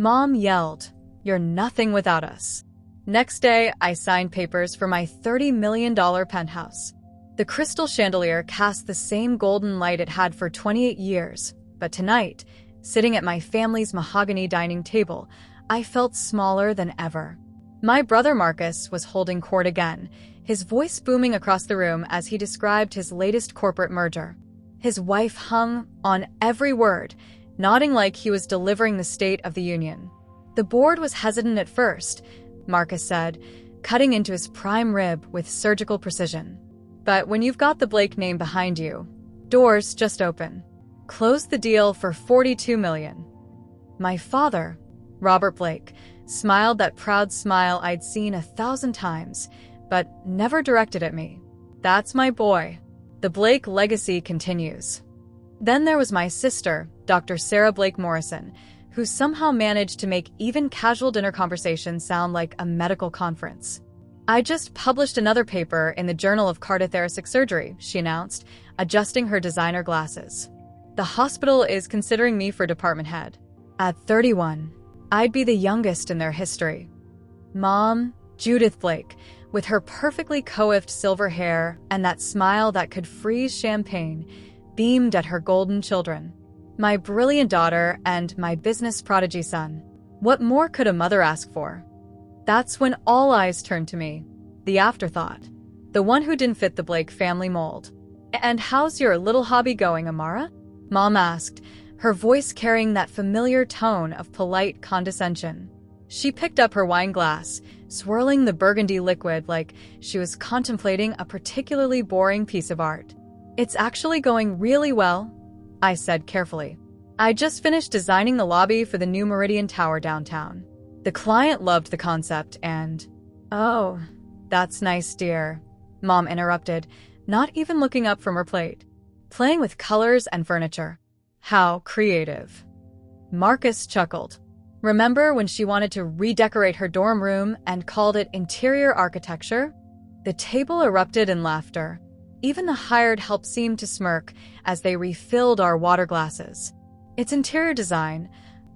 Mom yelled, "You're nothing without us." Next day, I signed papers for my $30 million penthouse. The crystal chandelier cast the same golden light it had for 28 years, but tonight, sitting at my family's mahogany dining table, I felt smaller than ever. My brother Marcus was holding court again, his voice booming across the room as he described his latest corporate merger. His wife hung on every word, nodding like he was delivering the State of the Union. The board was hesitant at first, Marcus said, cutting into his prime rib with surgical precision. But when you've got the Blake name behind you, doors just open. Close the deal for $42 million. My father, Robert Blake, smiled that proud smile I'd seen 1,000 times, but never directed at me. That's my boy. The Blake legacy continues. Then there was my sister, Dr. Sarah Blake Morrison, who somehow managed to make even casual dinner conversations sound like a medical conference. "I just published another paper in the Journal of Cardiothoracic Surgery," she announced, adjusting her designer glasses. "The hospital is considering me for department head. At 31, I'd be the youngest in their history." Mom, Judith Blake, with her perfectly coiffed silver hair and that smile that could freeze champagne, beamed at her golden children. My brilliant daughter and my business prodigy son. What more could a mother ask for? That's when all eyes turned to me, the afterthought, the one who didn't fit the Blake family mold. "And how's your little hobby going, Amara?" Mom asked, her voice carrying that familiar tone of polite condescension. She picked up her wine glass, swirling the burgundy liquid like she was contemplating a particularly boring piece of art. "It's actually going really well," I said carefully. "I just finished designing the lobby for the new Meridian Tower downtown. The client loved the concept and—" "Oh, that's nice, dear," Mom interrupted, not even looking up from her plate. "Playing with colors and furniture. How creative." Marcus chuckled. "Remember when she wanted to redecorate her dorm room and called it interior architecture?" The table erupted in laughter. Even the hired help seemed to smirk as they refilled our water glasses. "It's interior design,"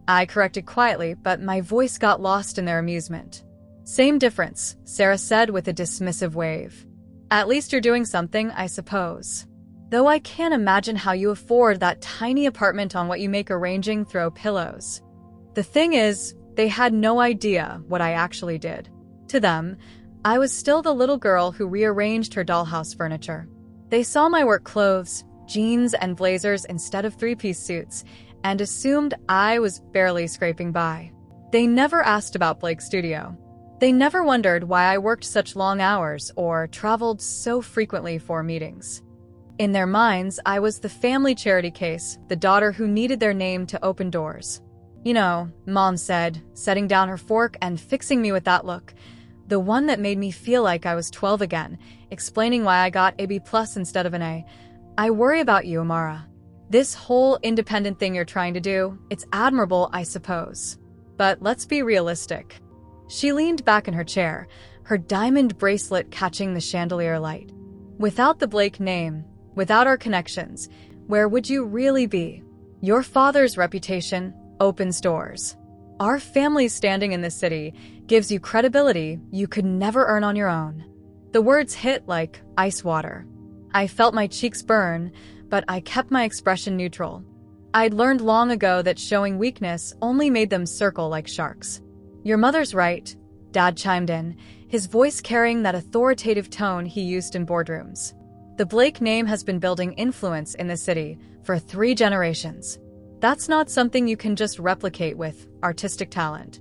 I corrected quietly, but my voice got lost in their amusement. "Same difference," Sarah said with a dismissive wave. "At least you're doing something, I suppose. Though I can't imagine how you afford that tiny apartment on what you make arranging throw pillows." The thing is, they had no idea what I actually did. To them, I was still the little girl who rearranged her dollhouse furniture. They saw my work clothes, jeans and blazers instead of three-piece suits, and assumed I was barely scraping by. They never asked about Blake's studio. They never wondered why I worked such long hours or traveled so frequently for meetings. In their minds, I was the family charity case, the daughter who needed their name to open doors. "You know," Mom said, setting down her fork and fixing me with that look, the one that made me feel like I was 12 again, explaining why I got a B+ instead of an A. "I worry about you, Amara. This whole independent thing you're trying to do, it's admirable, I suppose. But let's be realistic." She leaned back in her chair, her diamond bracelet catching the chandelier light. "Without the Blake name, without our connections, where would you really be? Your father's reputation opens doors. Our family's standing in this city gives you credibility you could never earn on your own." The words hit like ice water. I felt my cheeks burn, but I kept my expression neutral. I'd learned long ago that showing weakness only made them circle like sharks. "Your mother's right," Dad chimed in, his voice carrying that authoritative tone he used in boardrooms. "The Blake name has been building influence in the city for 3 generations. That's not something you can just replicate with artistic talent."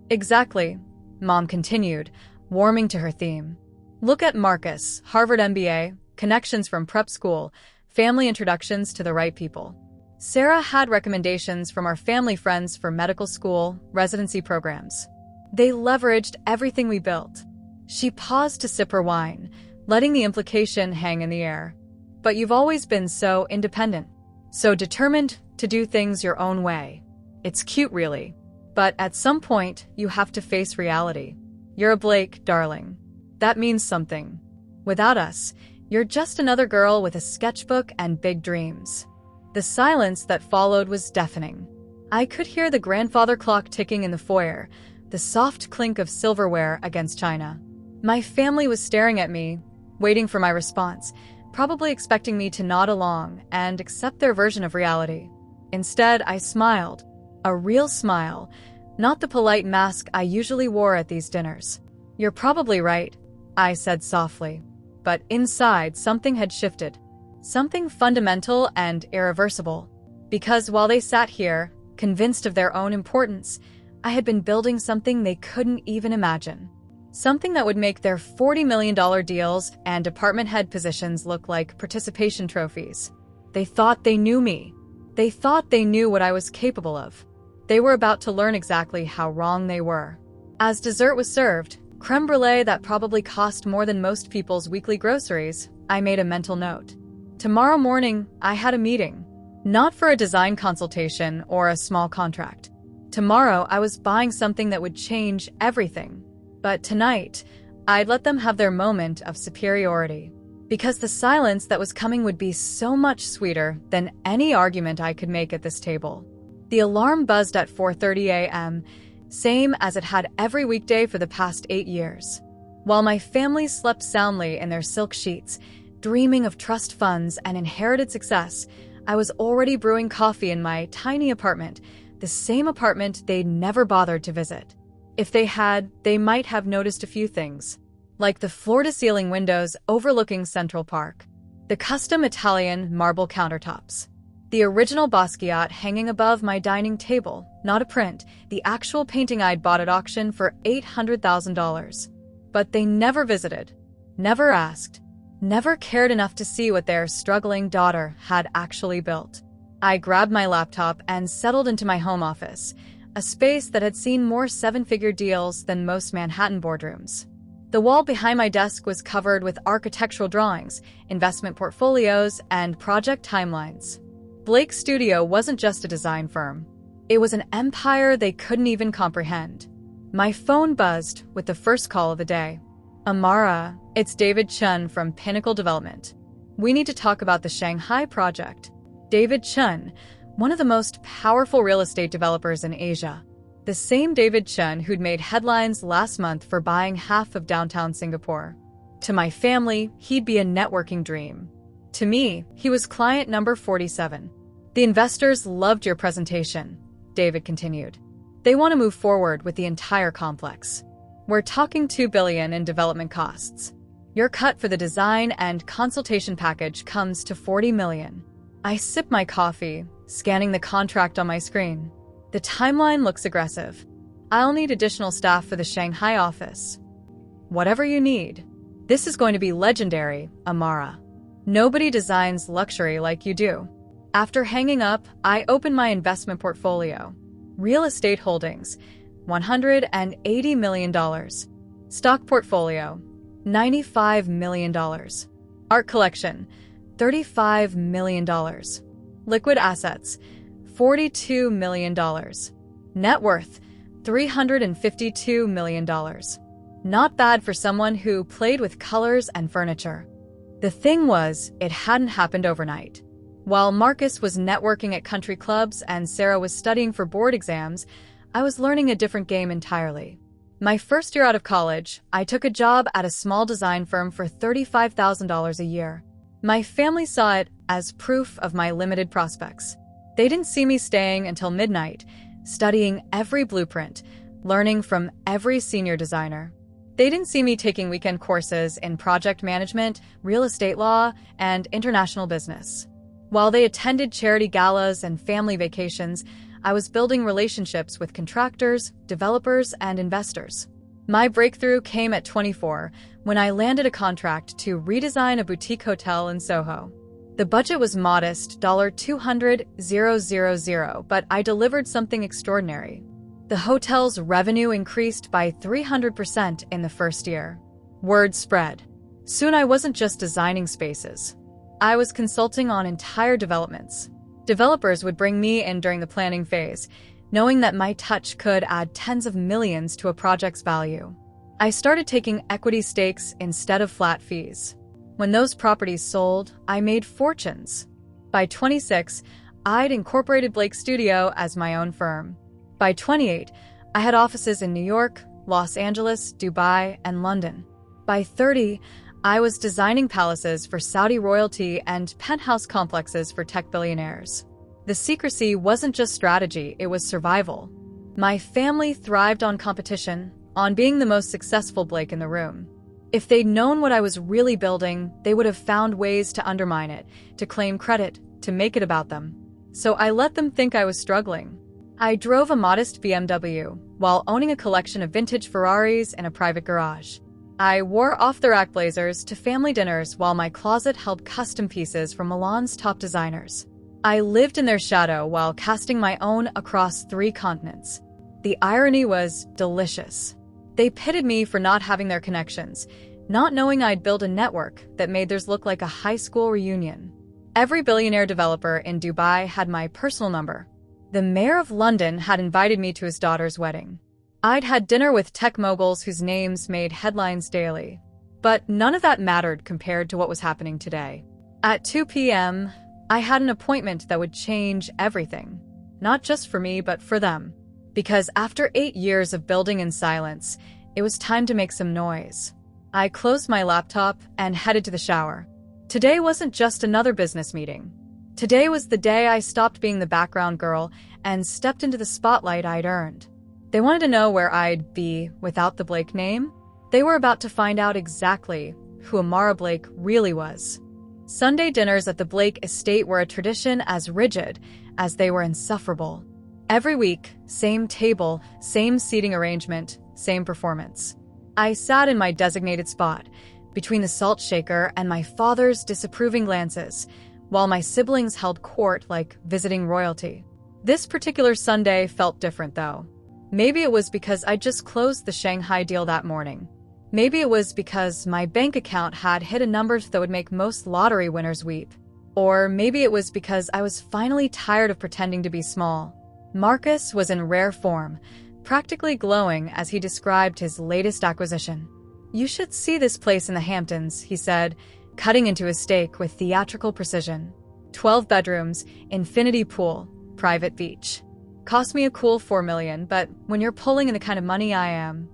"Exactly," Mom continued, warming to her theme. "Look at Marcus, Harvard MBA, connections from prep school, family introductions to the right people. Sarah had recommendations from our family friends for medical school, residency programs. They leveraged everything we built." She paused to sip her wine, letting the implication hang in the air. "But you've always been so independent, so determined to do things your own way. It's cute, really. But at some point, you have to face reality. You're a Blake, darling. That means something. Without us, you're just another girl with a sketchbook and big dreams." The silence that followed was deafening. I could hear the grandfather clock ticking in the foyer, the soft clink of silverware against china. My family was staring at me, waiting for my response, probably expecting me to nod along and accept their version of reality. Instead, I smiled. A real smile, not the polite mask I usually wore at these dinners. "You're probably right," I said softly. But inside, something had shifted. Something fundamental and irreversible. Because while they sat here, convinced of their own importance, I had been building something they couldn't even imagine. Something that would make their $40 million deals and department head positions look like participation trophies. They thought they knew me. They thought they knew what I was capable of. They were about to learn exactly how wrong they were. As dessert was served, creme brulee that probably cost more than most people's weekly groceries, I made a mental note. Tomorrow morning, I had a meeting. Not for a design consultation or a small contract. Tomorrow, I was buying something that would change everything. But tonight, I'd let them have their moment of superiority. Because the silence that was coming would be so much sweeter than any argument I could make at this table. The alarm buzzed at 4:30 a.m., same as it had every weekday for the past 8 years. While my family slept soundly in their silk sheets, dreaming of trust funds and inherited success, I was already brewing coffee in my tiny apartment, the same apartment they'd never bothered to visit. If they had, they might have noticed a few things, like the floor-to-ceiling windows overlooking Central Park, the custom Italian marble countertops, the original Basquiat hanging above my dining table, not a print, the actual painting I'd bought at auction for $800,000. But they never visited, never asked, never cared enough to see what their struggling daughter had actually built. I grabbed my laptop and settled into my home office, a space that had seen more seven-figure deals than most Manhattan boardrooms. The wall behind my desk was covered with architectural drawings, investment portfolios, and project timelines. Blake's studio wasn't just a design firm. It was an empire they couldn't even comprehend. My phone buzzed with the first call of the day. "Amara, it's David Chun from Pinnacle Development. We need to talk about the Shanghai project." David Chun, one of the most powerful real estate developers in Asia. The same David Chun who'd made headlines last month for buying half of downtown Singapore. To my family, he'd be a networking dream. To me, he was client number 47. "The investors loved your presentation," David continued. "They want to move forward with the entire complex. We're talking $2 billion in development costs. Your cut for the design and consultation package comes to $40 million. I sip my coffee, scanning the contract on my screen. The timeline looks aggressive. "I'll need additional staff for the Shanghai office." "Whatever you need. This is going to be legendary, Amara. Nobody designs luxury like you do." After hanging up, I opened my investment portfolio. Real estate holdings, $180 million. Stock portfolio, $95 million. Art collection, $35 million. Liquid assets, $42 million. Net worth, $352 million. Not bad for someone who played with colors and furniture. The thing was, it hadn't happened overnight. While Marcus was networking at country clubs and Sarah was studying for board exams, I was learning a different game entirely. My first year out of college, I took a job at a small design firm for $35,000 a year. My family saw it as proof of my limited prospects. They didn't see me staying until midnight, studying every blueprint, learning from every senior designer. They didn't see me taking weekend courses in project management, real estate law, and international business. While they attended charity galas and family vacations, I was building relationships with contractors, developers, and investors. My breakthrough came at 24, when I landed a contract to redesign a boutique hotel in Soho. The budget was modest, $200,000, but I delivered something extraordinary. The hotel's revenue increased by 300% in the first year. Word spread. Soon I wasn't just designing spaces. I was consulting on entire developments. Developers would bring me in during the planning phase, knowing that my touch could add tens of millions to a project's value. I started taking equity stakes instead of flat fees. When those properties sold, I made fortunes. By 26, I'd incorporated Blake Studio as my own firm. By 28, I had offices in New York, Los Angeles, Dubai, and London. By 30, I was designing palaces for Saudi royalty and penthouse complexes for tech billionaires. The secrecy wasn't just strategy, it was survival. My family thrived on competition, on being the most successful Blake in the room. If they'd known what I was really building, they would have found ways to undermine it, to claim credit, to make it about them. So I let them think I was struggling. I drove a modest BMW while owning a collection of vintage Ferraris in a private garage. I wore off-the-rack blazers to family dinners while my closet held custom pieces from Milan's top designers. I lived in their shadow while casting my own across 3 continents. The irony was delicious. They pitted me for not having their connections, not knowing I'd built a network that made theirs look like a high school reunion. Every billionaire developer in Dubai had my personal number. The mayor of London had invited me to his daughter's wedding. I'd had dinner with tech moguls whose names made headlines daily. But none of that mattered compared to what was happening today. At 2 p.m., I had an appointment that would change everything. Not just for me, but for them. Because after 8 years of building in silence, it was time to make some noise. I closed my laptop and headed to the shower. Today wasn't just another business meeting. Today was the day I stopped being the background girl and stepped into the spotlight I'd earned. They wanted to know where I'd be without the Blake name. They were about to find out exactly who Amara Blake really was. Sunday dinners at the Blake estate were a tradition as rigid as they were insufferable. Every week, same table, same seating arrangement, same performance. I sat in my designated spot, between the salt shaker and my father's disapproving glances, while my siblings held court like visiting royalty. This particular Sunday felt different, though. Maybe it was because I just closed the Shanghai deal that morning. Maybe it was because my bank account had hit a number that would make most lottery winners weep. Or maybe it was because I was finally tired of pretending to be small. Marcus was in rare form, practically glowing as he described his latest acquisition. "You should see this place in the Hamptons," he said, cutting into his steak with theatrical precision. 12 bedrooms, infinity pool, private beach. Cost me a cool $4 million, but when you're pulling in the kind of money I am...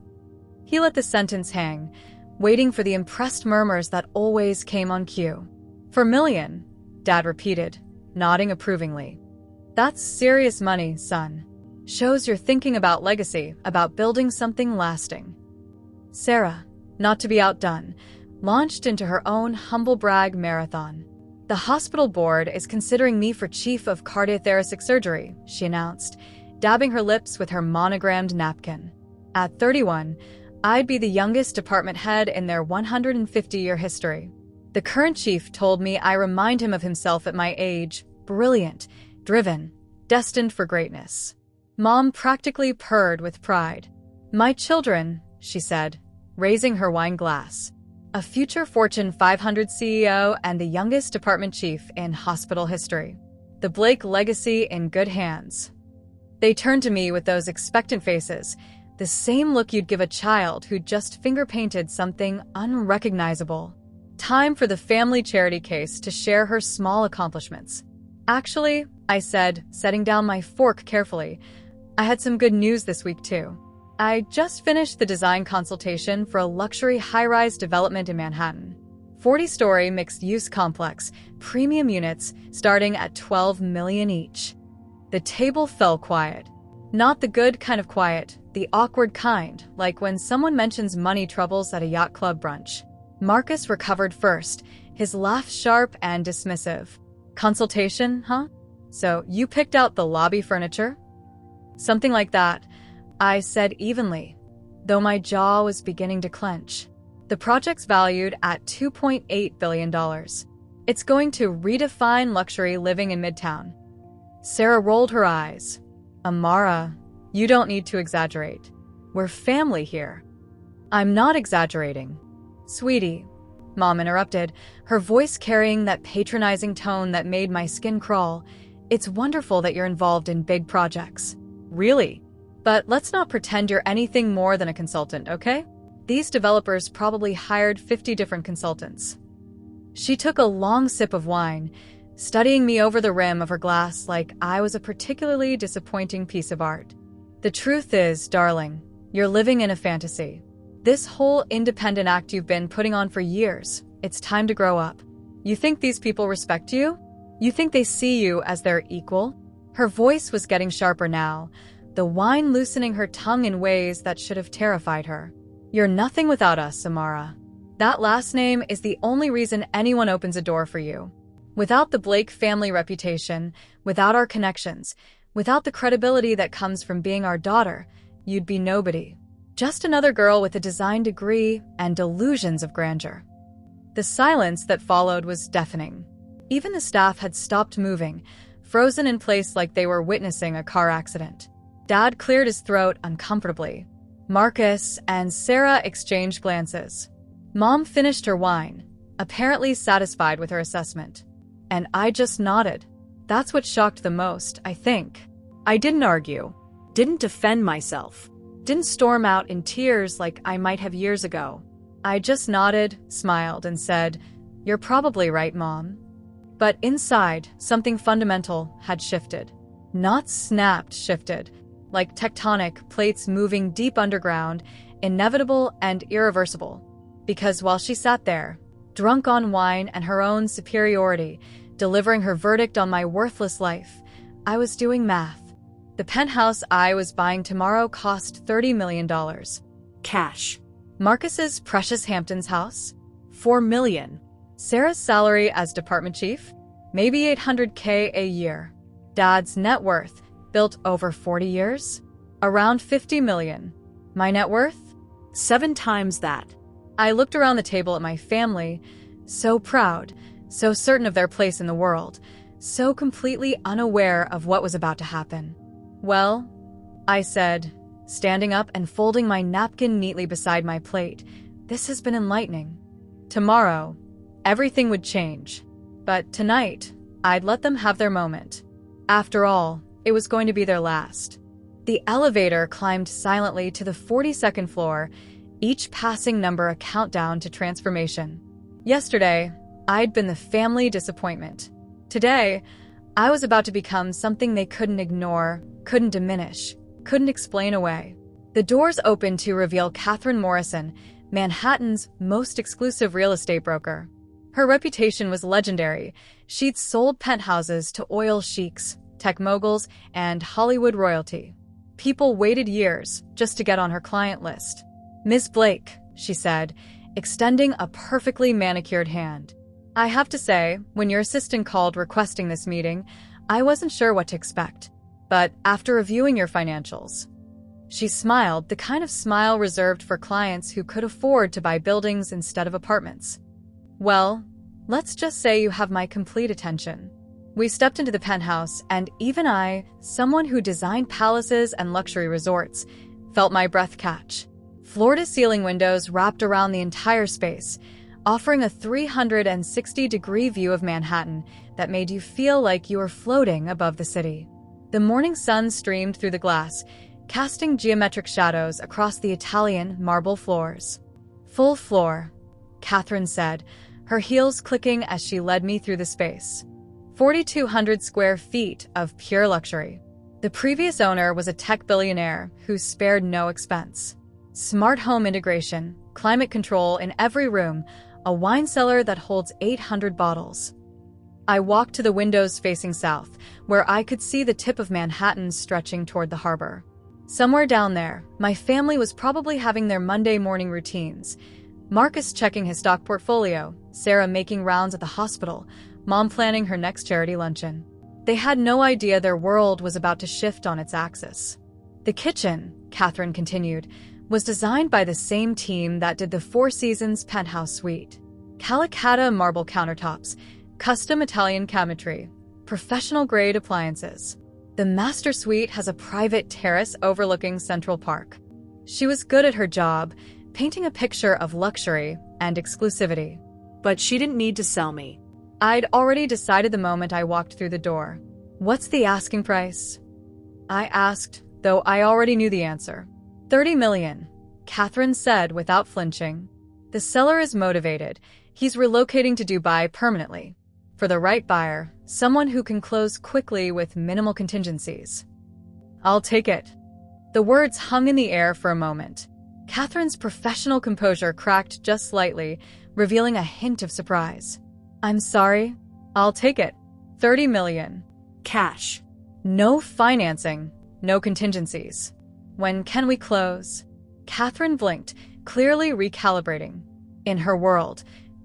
He let the sentence hang, waiting for the impressed murmurs that always came on cue. "4 million, Dad repeated, nodding approvingly. "That's serious money, son. Shows you're thinking about legacy, about building something lasting." Sarah, not to be outdone, launched into her own humble brag marathon. "The hospital board is considering me for chief of cardiothoracic surgery," she announced, dabbing her lips with her monogrammed napkin. "At 31, I'd be the youngest department head in their 150-year history. The current chief told me I remind him of himself at my age, brilliant, driven, destined for greatness." Mom practically purred with pride. "My children," she said, raising her wine glass. "A future Fortune 500 CEO and the youngest department chief in hospital history. The Blake legacy in good hands." They turned to me with those expectant faces, the same look you'd give a child who'd just finger-painted something unrecognizable. Time for the family charity case to share her small accomplishments. "Actually," I said, setting down my fork carefully, "I had some good news this week, too. I just finished the design consultation for a luxury high-rise development in Manhattan. 40-story mixed-use complex, premium units starting at $12 million each." The table fell quiet. Not the good kind of quiet, the awkward kind, like when someone mentions money troubles at a yacht club brunch. Marcus recovered first, his laugh sharp and dismissive. "Consultation, huh? So you picked out the lobby furniture?" "Something like that," I said evenly, though my jaw was beginning to clench. "The project's valued at $2.8 billion. It's going to redefine luxury living in Midtown." Sarah rolled her eyes. "Amara, you don't need to exaggerate. We're family here." "I'm not exaggerating." "Sweetie," Mom interrupted, her voice carrying that patronizing tone that made my skin crawl, "it's wonderful that you're involved in big projects. Really. But let's not pretend you're anything more than a consultant, okay? These developers probably hired 50 different consultants." She took a long sip of wine, studying me over the rim of her glass like I was a particularly disappointing piece of art. The truth is, darling, you're living in a fantasy. This whole independent act you've been putting on for years, it's time to grow up. You think these people respect you? You think they see you as their equal? Her voice was getting sharper now, the wine loosening her tongue in ways that should have terrified her. You're nothing without us, Samara. That last name is the only reason anyone opens a door for you. Without the Blake family reputation, without our connections, without the credibility that comes from being our daughter, you'd be nobody. Just another girl with a design degree and delusions of grandeur. The silence that followed was deafening. Even the staff had stopped moving, frozen in place like they were witnessing a car accident. Dad cleared his throat uncomfortably. Marcus and Sarah exchanged glances. Mom finished her wine, apparently satisfied with her assessment. And I just nodded. That's what shocked the most, I think. I didn't argue, didn't defend myself, didn't storm out in tears like I might have years ago. I just nodded, smiled, and said, "You're probably right, Mom." But inside, something fundamental had shifted. Not snapped, shifted. Like tectonic plates moving deep underground, inevitable and irreversible. Because while she sat there, drunk on wine and her own superiority, delivering her verdict on my worthless life, I was doing math. The penthouse I was buying tomorrow cost $30 million. Cash. Marcus's precious Hamptons house? $4 million. Sarah's salary as department chief? Maybe $800K a year. Dad's net worth, built over 40 years? Around $50 million. My net worth? 7 times that. I looked around the table at my family, so proud, so certain of their place in the world, so completely unaware of what was about to happen. "Well," I said, standing up and folding my napkin neatly beside my plate, "this has been enlightening. Tomorrow, everything would change. But tonight, I'd let them have their moment. After all, it was going to be their last." The elevator climbed silently to the 42nd floor, each passing number a countdown to transformation. Yesterday, I'd been the family disappointment. Today, I was about to become something they couldn't ignore, couldn't diminish, couldn't explain away. The doors opened to reveal Catherine Morrison, Manhattan's most exclusive real estate broker. Her reputation was legendary. She'd sold penthouses to oil sheiks, tech moguls, and Hollywood royalty. People waited years just to get on her client list. "Miss Blake," she said, extending a perfectly manicured hand. "I have to say, when your assistant called requesting this meeting, I wasn't sure what to expect. But after reviewing your financials..." She smiled, the kind of smile reserved for clients who could afford to buy buildings instead of apartments. "Well, let's just say you have my complete attention." We stepped into the penthouse, and even I, someone who designed palaces and luxury resorts, felt my breath catch. Floor-to-ceiling windows wrapped around the entire space, offering a 360-degree view of Manhattan that made you feel like you were floating above the city. The morning sun streamed through the glass, casting geometric shadows across the Italian marble floors. "Full floor," Catherine said, her heels clicking as she led me through the space. 4,200 square feet of pure luxury. The previous owner was a tech billionaire who spared no expense. Smart home integration, climate control in every room, a wine cellar that holds 800 bottles. I walked to the windows facing south, where I could see the tip of Manhattan stretching toward the harbor. Somewhere down there, my family was probably having their Monday morning routines. Marcus checking his stock portfolio, Sarah making rounds at the hospital, Mom planning her next charity luncheon. They had no idea their world was about to shift on its axis. "The kitchen," Catherine continued, "was designed by the same team that did the Four Seasons penthouse suite. Calacatta marble countertops, custom Italian cabinetry, professional-grade appliances. The master suite has a private terrace overlooking Central Park." She was good at her job, painting a picture of luxury and exclusivity. But she didn't need to sell me. I'd already decided the moment I walked through the door. "What's the asking price?" I asked, though I already knew the answer. $30 million, Catherine said without flinching. "The seller is motivated. He's relocating to Dubai permanently." For the right buyer, someone who can close quickly with minimal contingencies. I'll take it. The words hung in the air for a moment. Catherine's professional composure cracked just slightly, revealing a hint of surprise. I'm sorry. I'll take it. 30 million. Cash. No financing. No contingencies. When can we close? Catherine blinked, clearly recalibrating. In her world,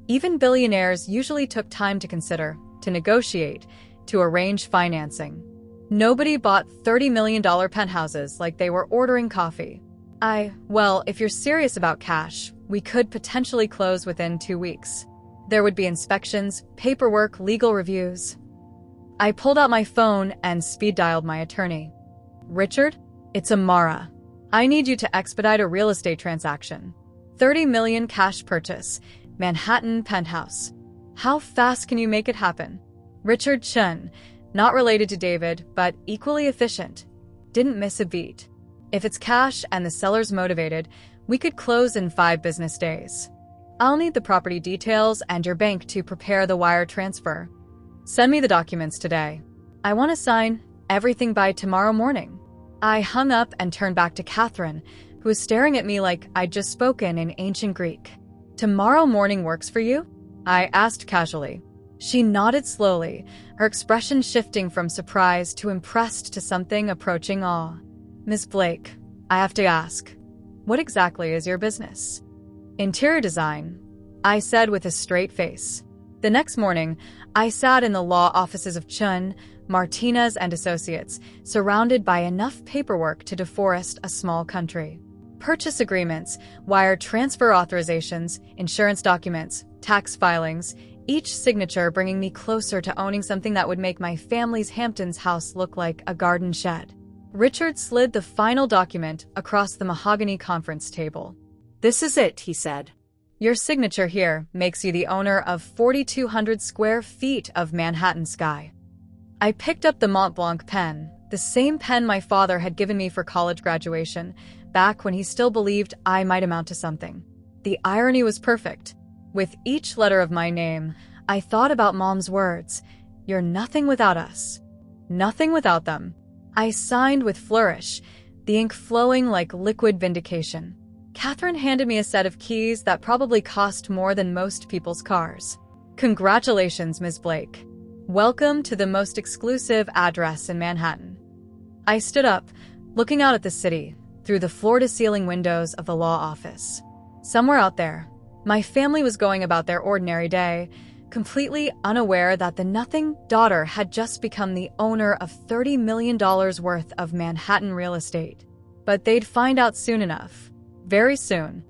even billionaires usually took time to consider, to negotiate, to arrange financing. Nobody bought $30 million penthouses like they were ordering coffee. Well, if you're serious about cash, we could potentially close within 2 weeks. There would be inspections, paperwork, legal reviews. I pulled out my phone and speed-dialed my attorney. Richard, it's Amara. I need you to expedite a real estate transaction. 30 million cash purchase, Manhattan penthouse. How fast can you make it happen? Richard Chun, not related to David, but equally efficient, didn't miss a beat. If it's cash and the seller's motivated, we could close in 5 business days. I'll need the property details and your bank to prepare the wire transfer. Send me the documents today. I want to sign everything by tomorrow morning. I hung up and turned back to Catherine, who was staring at me like I'd just spoken in ancient Greek. Tomorrow morning works for you? I asked casually. She nodded slowly, her expression shifting from surprise to impressed to something approaching awe. Miss Blake, I have to ask, what exactly is your business? Interior design, I said with a straight face. The next morning, I sat in the law offices of Chun, Martinez and Associates, surrounded by enough paperwork to deforest a small country. Purchase agreements, wire transfer authorizations, insurance documents, tax filings, each signature bringing me closer to owning something that would make my family's Hamptons house look like a garden shed. Richard slid the final document across the mahogany conference table. This is it, he said. Your signature here makes you the owner of 4,200 square feet of Manhattan sky. I picked up the Mont Blanc pen, the same pen my father had given me for college graduation, back when he still believed I might amount to something. The irony was perfect. With each letter of my name, I thought about Mom's words, "You're nothing without us." Nothing without them. I signed with flourish, the ink flowing like liquid vindication. Catherine handed me a set of keys that probably cost more than most people's cars. Congratulations, Ms. Blake. Welcome to the most exclusive address in Manhattan. I stood up, looking out at the city, through the floor-to-ceiling windows of the law office. Somewhere out there, my family was going about their ordinary day, completely unaware that the nothing daughter had just become the owner of $30 million worth of Manhattan real estate. But they'd find out soon enough. Very soon.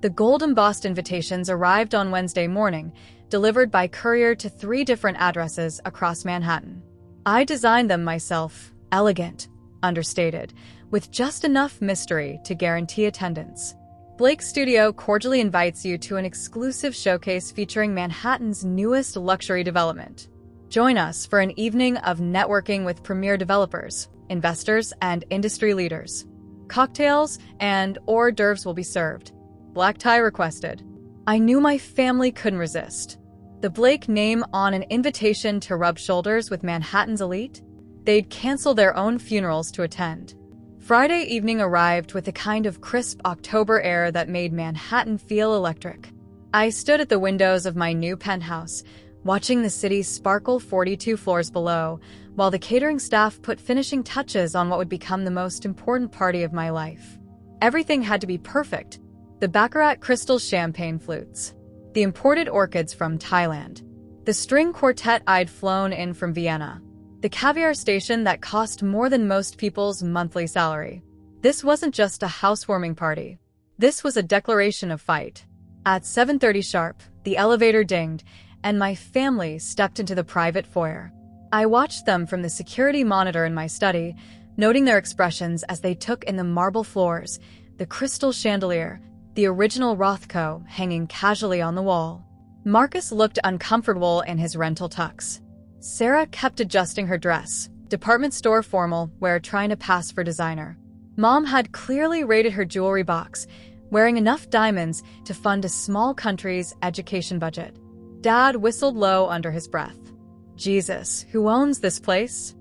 The gold-embossed invitations arrived on Wednesday morning, delivered by courier to 3 different addresses across Manhattan. I designed them myself, elegant, understated, with just enough mystery to guarantee attendance. Blake's Studio cordially invites you to an exclusive showcase featuring Manhattan's newest luxury development. Join us for an evening of networking with premier developers, investors, and industry leaders. Cocktails and hors d'oeuvres will be served. Black tie requested. I knew my family couldn't resist. The Blake name on an invitation to rub shoulders with Manhattan's elite? They'd cancel their own funerals to attend. Friday evening arrived with a kind of crisp October air that made Manhattan feel electric. I stood at the windows of my new penthouse, watching the city sparkle 42 floors below, while the catering staff put finishing touches on what would become the most important party of my life. Everything had to be perfect. The Baccarat crystal champagne flutes, the imported orchids from Thailand, the string quartet I'd flown in from Vienna, the caviar station that cost more than most people's monthly salary. This wasn't just a housewarming party. This was a declaration of fight. At 7:30 sharp, the elevator dinged, and my family stepped into the private foyer. I watched them from the security monitor in my study, noting their expressions as they took in the marble floors, the crystal chandelier, the original Rothko hanging casually on the wall. Marcus looked uncomfortable in his rental tux. Sarah kept adjusting her dress, department store formal, wear trying to pass for designer. Mom had clearly raided her jewelry box, wearing enough diamonds to fund a small country's education budget. Dad whistled low under his breath. Jesus, who owns this place?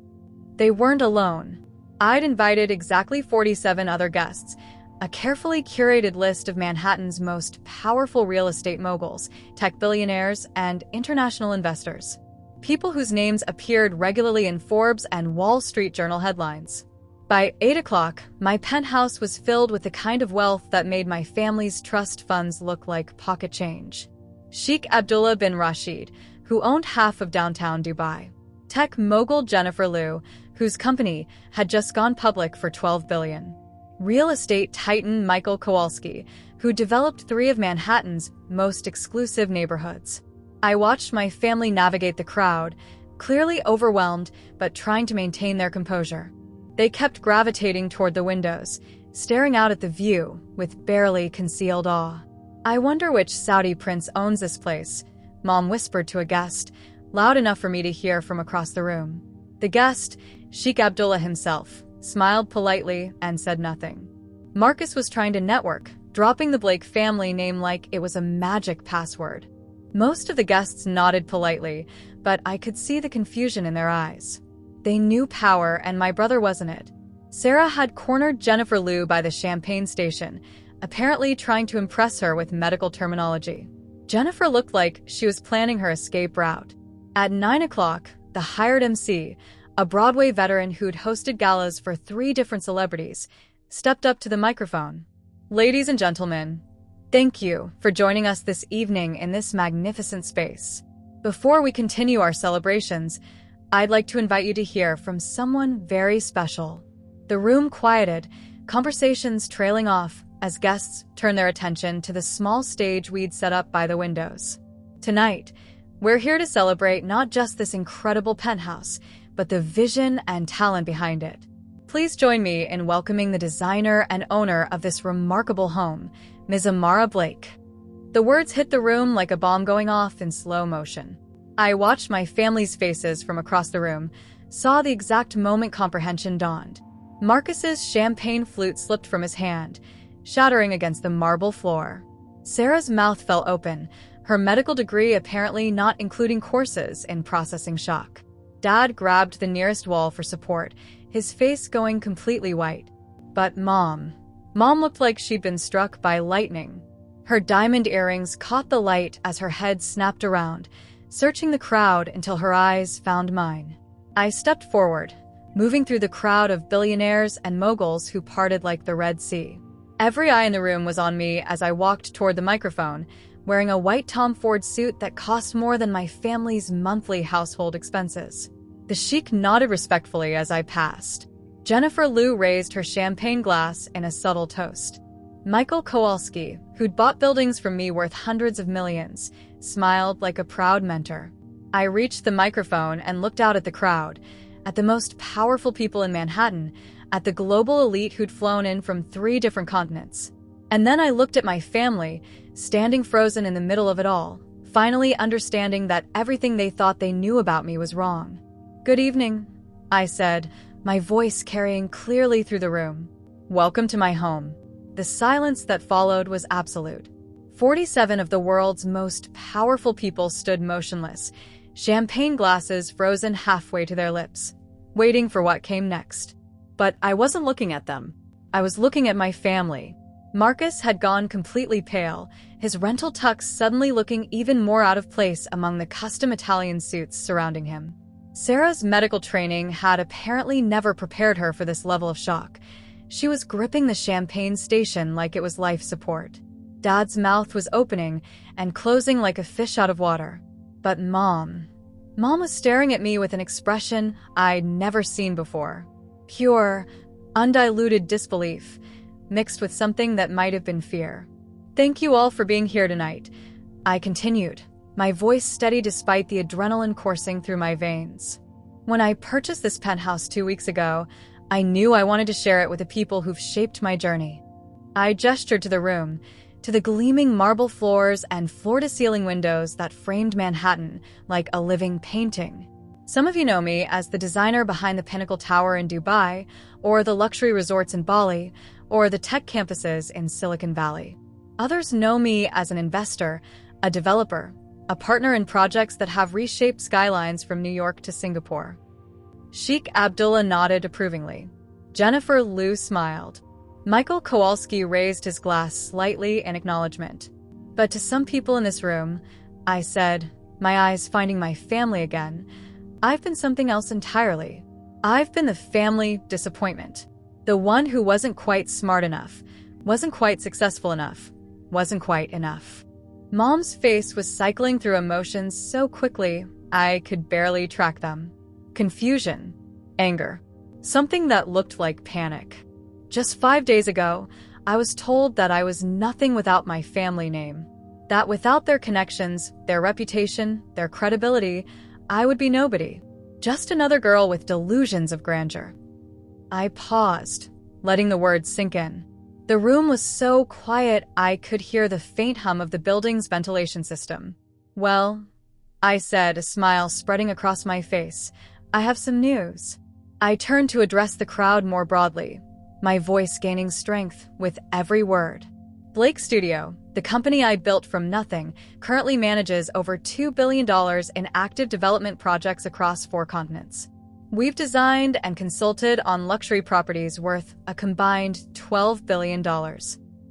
They weren't alone. I'd invited exactly 47 other guests, a carefully curated list of Manhattan's most powerful real estate moguls, tech billionaires, and international investors. People whose names appeared regularly in Forbes and Wall Street Journal headlines. By 8 o'clock, my penthouse was filled with the kind of wealth that made my family's trust funds look like pocket change. Sheikh Abdullah bin Rashid, who owned half of downtown Dubai. Tech mogul Jennifer Liu, whose company had just gone public for $12 billion. Real estate titan Michael Kowalski, who developed 3 of Manhattan's most exclusive neighborhoods. I watched my family navigate the crowd, clearly overwhelmed but trying to maintain their composure. They kept gravitating toward the windows, staring out at the view with barely concealed awe. "I wonder which Saudi prince owns this place," Mom whispered to a guest, loud enough for me to hear from across the room. The guest, Sheikh Abdullah himself, smiled politely and said nothing. Marcus was trying to network, dropping the Blake family name like it was a magic password. Most of the guests nodded politely, but I could see the confusion in their eyes. They knew power, and my brother wasn't it. Sarah had cornered Jennifer Liu by the champagne station, apparently trying to impress her with medical terminology. Jennifer looked like she was planning her escape route. At 9 o'clock, the hired MC, a Broadway veteran who'd hosted galas for 3 different celebrities, stepped up to the microphone. "Ladies and gentlemen, thank you for joining us this evening in this magnificent space. Before we continue our celebrations, I'd like to invite you to hear from someone very special." The room quieted, conversations trailing off as guests turned their attention to the small stage we'd set up by the windows. Tonight, we're here to celebrate not just this incredible penthouse, but the vision and talent behind it. Please join me in welcoming the designer and owner of this remarkable home, Ms. Amara Blake. The words hit the room like a bomb going off in slow motion. I watched my family's faces from across the room, saw the exact moment comprehension dawned. Marcus's champagne flute slipped from his hand, shattering against the marble floor. Sarah's mouth fell open, her medical degree apparently not including courses in processing shock. Dad grabbed the nearest wall for support, his face going completely white. But Mom looked like she'd been struck by lightning. Her diamond earrings caught the light as her head snapped around, searching the crowd until her eyes found mine. I stepped forward, moving through the crowd of billionaires and moguls who parted like the Red Sea. Every eye in the room was on me as I walked toward the microphone, wearing a white Tom Ford suit that cost more than my family's monthly household expenses. The sheik nodded respectfully as I passed. Jennifer Liu raised her champagne glass in a subtle toast. Michael Kowalski, who'd bought buildings from me worth hundreds of millions, smiled like a proud mentor. I reached the microphone and looked out at the crowd, at the most powerful people in Manhattan, at the global elite who'd flown in from 3 different continents. And then I looked at my family, standing frozen in the middle of it all, finally understanding that everything they thought they knew about me was wrong. "Good evening," I said, my voice carrying clearly through the room. "Welcome to my home." The silence that followed was absolute. 47 of the world's most powerful people stood motionless, champagne glasses frozen halfway to their lips, waiting for what came next. But I wasn't looking at them. I was looking at my family. Marcus had gone completely pale, his rental tux suddenly looking even more out of place among the custom Italian suits surrounding him. Sarah's medical training had apparently never prepared her for this level of shock. She was gripping the champagne station like it was life support. Dad's mouth was opening and closing like a fish out of water. But Mom was staring at me with an expression I'd never seen before. Pure, undiluted disbelief, mixed with something that might have been fear. "Thank you all for being here tonight," I continued, my voice steady despite the adrenaline coursing through my veins. "When I purchased this penthouse 2 weeks ago, I knew I wanted to share it with the people who've shaped my journey." I gestured to the room, to the gleaming marble floors and floor-to-ceiling windows that framed Manhattan like a living painting. Some of you know me as the designer behind the Pinnacle Tower in Dubai, or the luxury resorts in Bali, or the tech campuses in Silicon Valley. Others know me as an investor, a developer, a partner in projects that have reshaped skylines from New York to Singapore. Sheikh Abdullah nodded approvingly. Jennifer Liu smiled. Michael Kowalski raised his glass slightly in acknowledgement. But to some people in this room, I said, my eyes finding my family again, I've been something else entirely. I've been the family disappointment. The one who wasn't quite smart enough, wasn't quite successful enough, wasn't quite enough. Mom's face was cycling through emotions so quickly, I could barely track them. Confusion, anger, something that looked like panic. Just 5 days ago, I was told that I was nothing without my family name. That without their connections, their reputation, their credibility, I would be nobody. Just another girl with delusions of grandeur. I paused, letting the words sink in. The room was so quiet I could hear the faint hum of the building's ventilation system. Well, I said, a smile spreading across my face, I have some news. I turned to address the crowd more broadly, my voice gaining strength with every word. Blake Studio, the company I built from nothing, currently manages over $2 billion in active development projects across 4 continents. We've designed and consulted on luxury properties worth a combined $12 billion.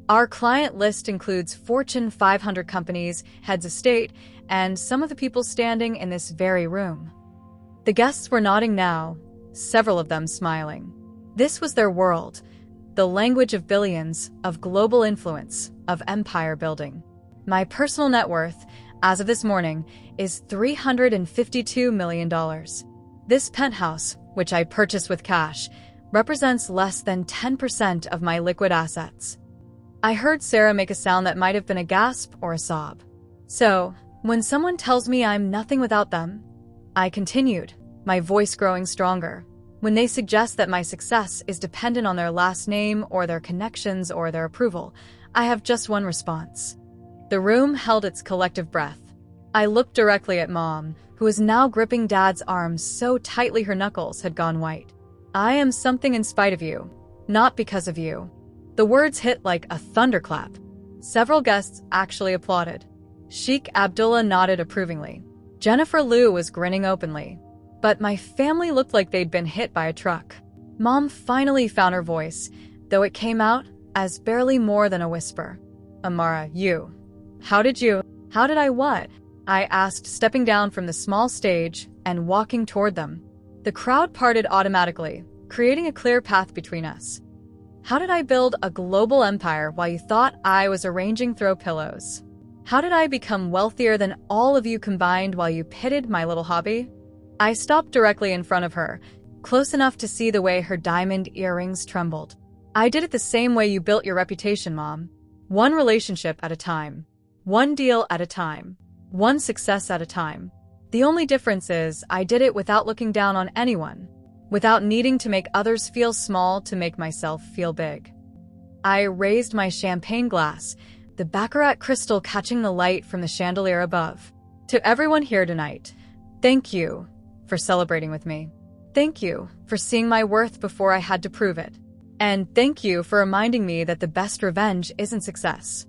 Our client list includes Fortune 500 companies, heads of state, and some of the people standing in this very room. The guests were nodding now, several of them smiling. This was their world, the language of billions, of global influence, of empire building. My personal net worth, as of this morning, is $352 million. This penthouse, which I purchased with cash, represents less than 10% of my liquid assets. I heard Sarah make a sound that might have been a gasp or a sob. So, when someone tells me I'm nothing without them, I continued, my voice growing stronger. When they suggest that my success is dependent on their last name or their connections or their approval, I have just one response. The room held its collective breath. I looked directly at Mom, who was now gripping Dad's arms so tightly her knuckles had gone white. I am something in spite of you, not because of you. The words hit like a thunderclap. Several guests actually applauded. Sheikh Abdullah nodded approvingly. Jennifer Liu was grinning openly. But my family looked like they'd been hit by a truck. Mom finally found her voice, though it came out as barely more than a whisper. Amara, you. How did I what? I asked, stepping down from the small stage and walking toward them. The crowd parted automatically, creating a clear path between us. How did I build a global empire while you thought I was arranging throw pillows? How did I become wealthier than all of you combined while you pitted my little hobby? I stopped directly in front of her, close enough to see the way her diamond earrings trembled. I did it the same way you built your reputation, Mom. One relationship at a time. One deal at a time. One success at a time. The only difference is I did it without looking down on anyone, without needing to make others feel small to make myself feel big. I raised my champagne glass, the baccarat crystal catching the light from the chandelier above. To everyone here tonight, thank you for celebrating with me. Thank you for seeing my worth before I had to prove it. And thank you for reminding me that the best revenge isn't success.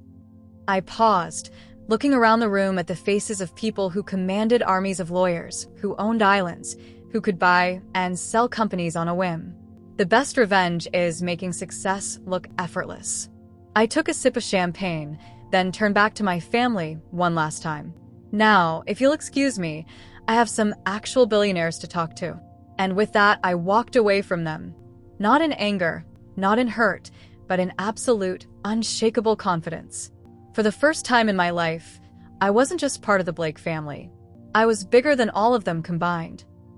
I paused, looking around the room at the faces of people who commanded armies of lawyers, who owned islands, who could buy and sell companies on a whim. The best revenge is making success look effortless. I took a sip of champagne, then turned back to my family one last time. Now, if you'll excuse me, I have some actual billionaires to talk to. And with that, I walked away from them. Not in anger, not in hurt, but in absolute, unshakable confidence. For the first time in my life, I wasn't just part of the Blake family. I was bigger than all of them combined.